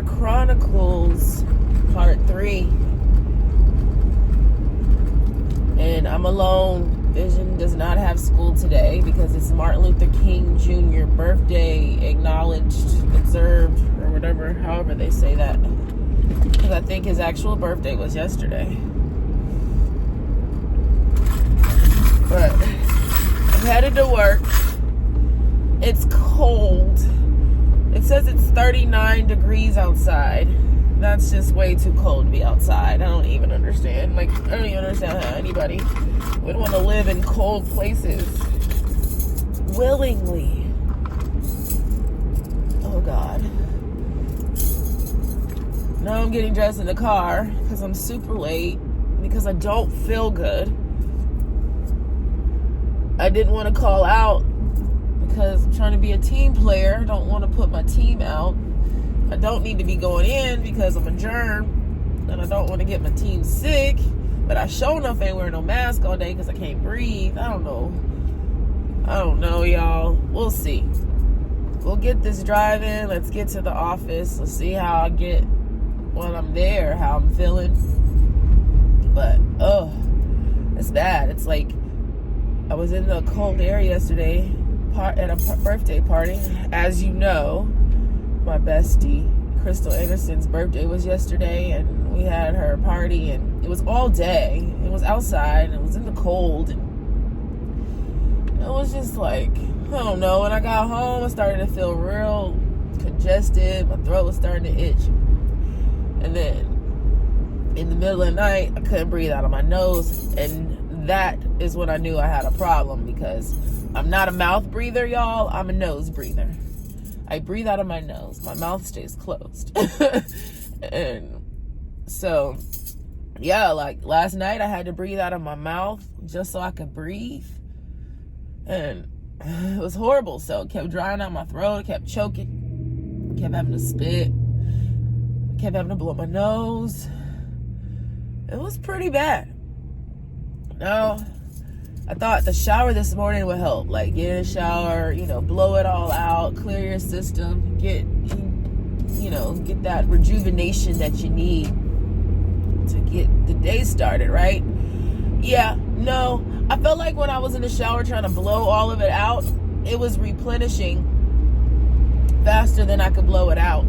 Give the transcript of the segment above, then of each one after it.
Chronicles Part 3. And I'm alone. Vision does not have school today because it's Martin Luther King Jr. birthday, acknowledged, observed, or whatever, however they say that. Because I think his actual birthday was yesterday. But I'm headed to work. It's cold. It says it's 39 degrees outside. That's just way too cold to be outside. I don't even understand. I don't even understand how anybody would want to live in cold places willingly. Oh, God. Now I'm getting dressed in the car because I'm super late because I don't feel good. I didn't want to call out because I'm trying to be a team player. I don't want to put my team out. I don't need to be going in because I'm a germ and I don't want to get my team sick, but I sure enough ain't wearing no mask all day because I can't breathe. I don't know, y'all. We'll see. We'll get this drive in. Let's get to the office. Let's see how I get when I'm there, how I'm feeling. But, it's bad. It's like I was in the cold air yesterday at a birthday party. As you know, my bestie Crystal Anderson's birthday was yesterday, and we had her party, and it was all day. It was outside, and it was in the cold, and it was just like, I don't know. When I got home, I started to feel real congested. My throat was starting to itch, and then in the middle of the night, I couldn't breathe out of my nose, and that is when I knew I had a problem, because I'm not a mouth breather, y'all. I'm a nose breather. I breathe out of my nose. My mouth stays closed. And so, yeah, like last night I had to breathe out of my mouth just so I could breathe. And it was horrible. So it kept drying out my throat. It kept choking. Kept having to spit. Kept having to blow my nose. It was pretty bad. Now, I thought the shower this morning would help. Like, get in the shower, blow it all out, clear your system, get that rejuvenation that you need to get the day started, right? Yeah, no. I felt like when I was in the shower trying to blow all of it out, it was replenishing faster than I could blow it out.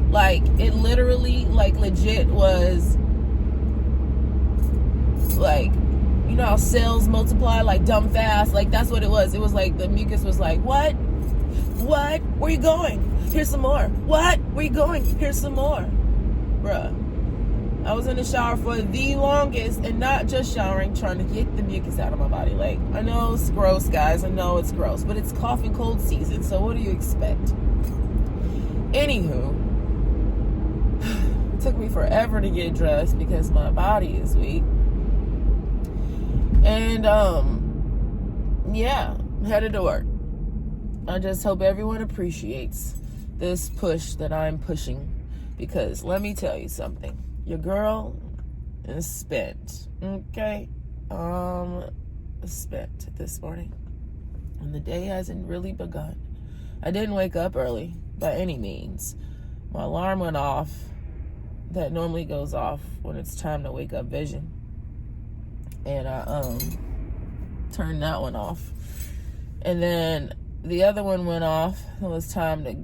Like, it literally, legit was, you know how cells multiply dumb fast? That's what it was. It was like the mucus was like, what? Where you going? Here's some more. What? Where you going? Here's some more. Bruh. I was in the shower for the longest, and not just showering, trying to get the mucus out of my body. I know it's gross, guys. I know it's gross. But it's cough and cold season, so what do you expect? Anywho, it took me forever to get dressed because my body is weak. And, yeah, I'm headed to work. I just hope everyone appreciates this push that I'm pushing, because let me tell you something. Your girl is spent, okay? Spent this morning. And the day hasn't really begun. I didn't wake up early by any means. My alarm went off. That normally goes off when it's time to wake up vision. And I turned that one off. And then the other one went off. It was time to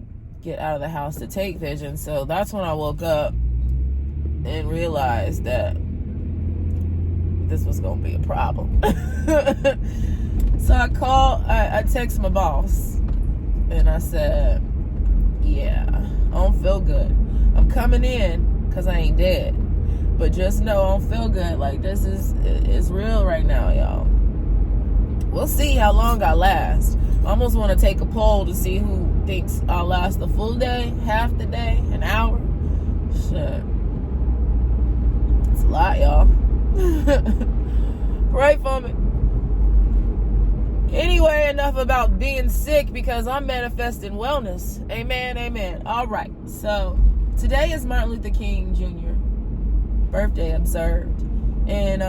get out of the house to take vision. So that's when I woke up and realized that this was going to be a problem. So I text my boss. And I said, yeah, I don't feel good. I'm coming in because I ain't dead. But just know I don't feel good. This is real right now, y'all. We'll see how long I last. I almost want to take a poll to see who thinks I'll last the full day, half the day, an hour. Shit. It's a lot, y'all. Pray for me. Anyway, enough about being sick, because I'm manifesting wellness. Amen, amen. All right. So today is Martin Luther King Jr. birthday observed, and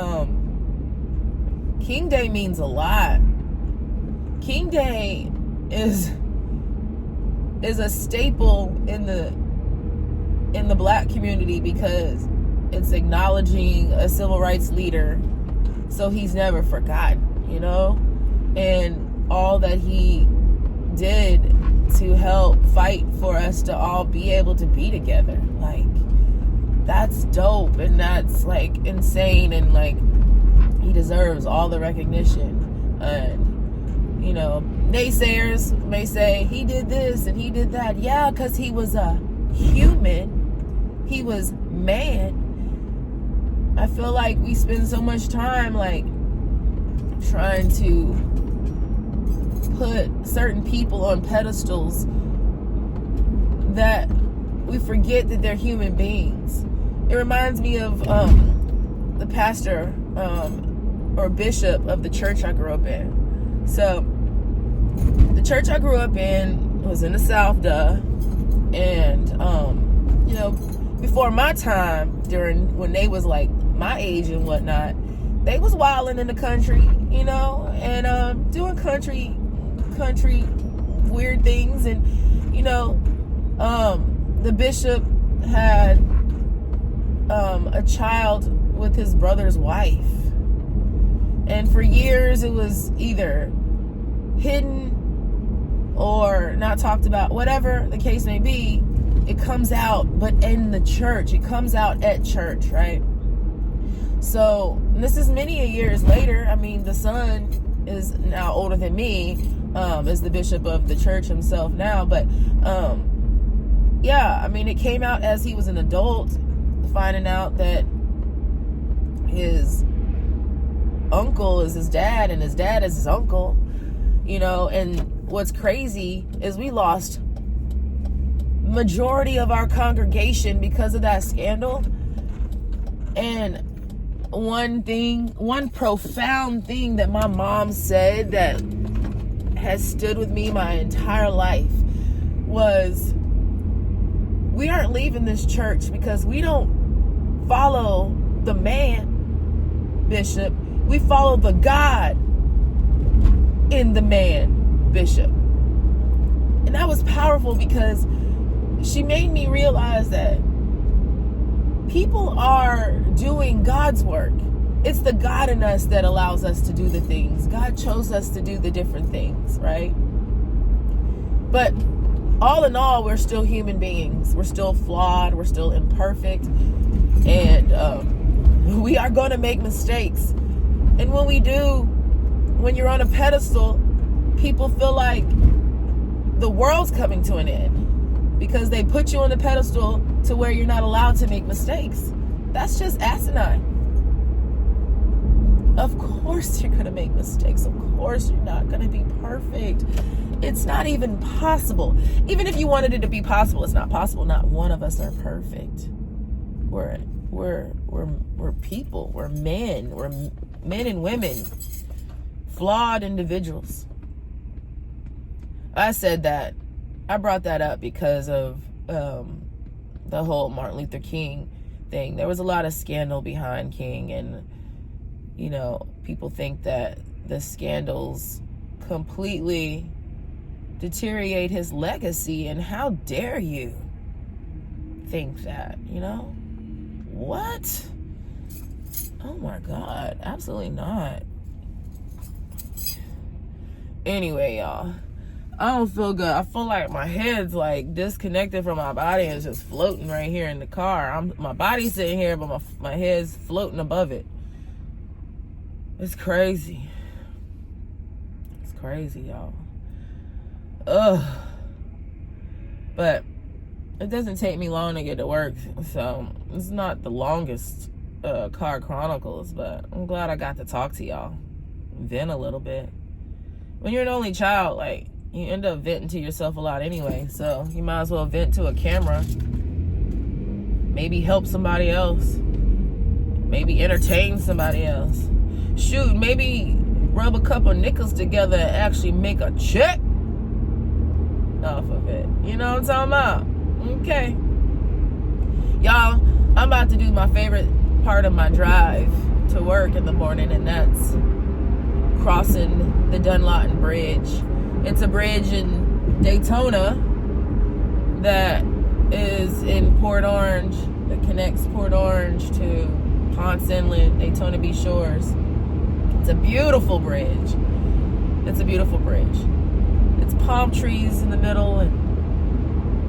King Day means a lot. King Day is a staple in in the black community because it's acknowledging a civil rights leader, so he's never forgotten, you know, and all that he did to help fight for us to all be able to be together. Like, that's dope, and that's like insane, and like, he deserves all the recognition. And, you know, naysayers may say he did this and he did that. Yeah, because he was a human, he was man. I feel like we spend so much time like trying to put certain people on pedestals that we forget that they're human beings. It reminds me of the pastor or bishop of the church I grew up in. So the church I grew up in was in the South, and you know, before my time, during when they was like my age and whatnot, they was wilding in the country, you know, and doing country weird things. And, you know, the bishop had a child with his brother's wife, and for years it was either hidden or not talked about, whatever the case may be. It comes out, but in the church, it comes out at church, right? So this is many a years later. I mean, the son is now older than me, is the bishop of the church himself now. But yeah, I mean, it came out as he was an adult, finding out that his uncle is his dad and his dad is his uncle, you know. And what's crazy is we lost majority of our congregation because of that scandal. And one profound thing that my mom said that has stood with me my entire life was, we aren't leaving this church because we don't follow the man, Bishop. We follow the God in the man, Bishop. And that was powerful because she made me realize that people are doing God's work. It's the God in us that allows us to do the things. God chose us to do the different things, right? But all in all, we're still human beings. We're still flawed. We're still imperfect. And we are going to make mistakes. And when we do, when you're on a pedestal, people feel like the world's coming to an end because they put you on the pedestal to where you're not allowed to make mistakes. That's just asinine. Of course you're going to make mistakes. Of course you're not going to be perfect. It's not even possible. Even if you wanted it to be possible, it's not possible. Not one of us are perfect. We're people. We're men. We're men and women. Flawed individuals. I said that. I brought that up because of the whole Martin Luther King thing. There was a lot of scandal behind King, and, you know, people think that the scandals completely deteriorate his legacy, and how dare you think that, you know? What? Oh my God, absolutely not. Anyway, y'all, I don't feel good. I feel like my head's like disconnected from my body and it's just floating right here in the car. My body's sitting here, but my head's floating above it. It's crazy. It's crazy, y'all. Ugh. But it doesn't take me long to get to work, so it's not the longest car chronicles, but I'm glad I got to talk to y'all. Vent a little bit. When you're an only child, like, you end up venting to yourself a lot anyway, so you might as well vent to a camera. Maybe help somebody else. Maybe entertain somebody else. Shoot, maybe rub a couple nickels together and actually make a check off of it. You know what I'm talking about? Okay. Y'all, I'm about to do my favorite part of my drive to work in the morning, and that's crossing the Dunlawton Bridge. It's a bridge in Daytona that is in Port Orange, that connects Port Orange to Ponce Inlet, Daytona Beach Shores. It's a beautiful bridge. It's a beautiful bridge. It's palm trees in the middle and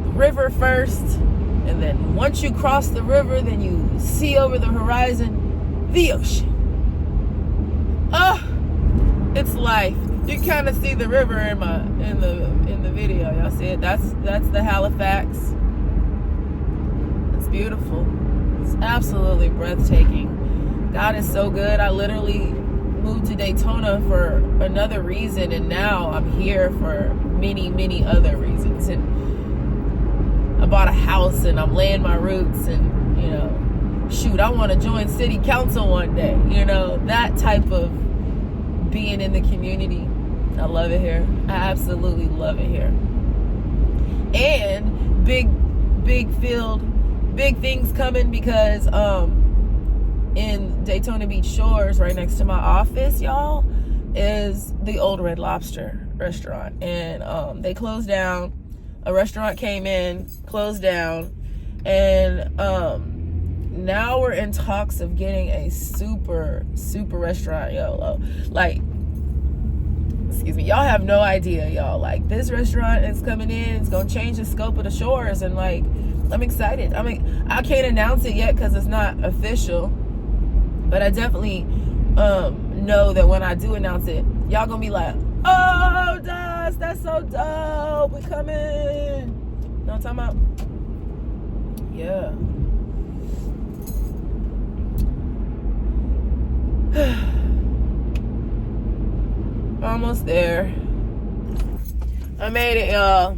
the river first. And then once you cross the river, then you see over the horizon the ocean. It's life. You kind of see the river in the video. Y'all see it? That's the Halifax. It's beautiful. It's absolutely breathtaking. God is so good. I literally moved to Daytona for another reason, and now I'm here for many, many other reasons. And I bought a house, and I'm laying my roots, and shoot, I want to join city council one day. That type of being in the community. I love it here. I absolutely love it here. And big things coming, because in Daytona Beach Shores, right next to my office, y'all, is the Old Red Lobster restaurant. And they closed down. A restaurant came in, closed down, and now we're in talks of getting a super restaurant, excuse me, y'all have no idea, y'all. This restaurant is coming in. It's gonna change the scope of the Shores, and I'm excited. I can't announce it yet because it's not official, but I definitely know that when I do announce it, y'all gonna be like, "Oh, that's so dope. We're coming." You know what I'm talking about? Yeah. Almost there. I made it, y'all.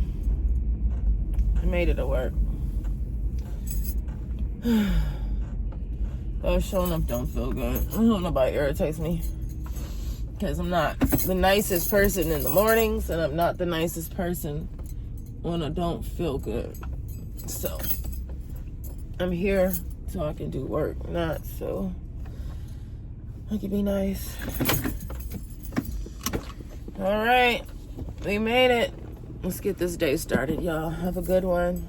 I made it to work. Showing up don't feel good. I don't know, nobody irritates me, because I'm not the nicest person in the mornings, and I'm not the nicest person when I don't feel good. So I'm here so I can do work, not so I can be nice. All right, we made it. Let's get this day started, y'all. Have a good one.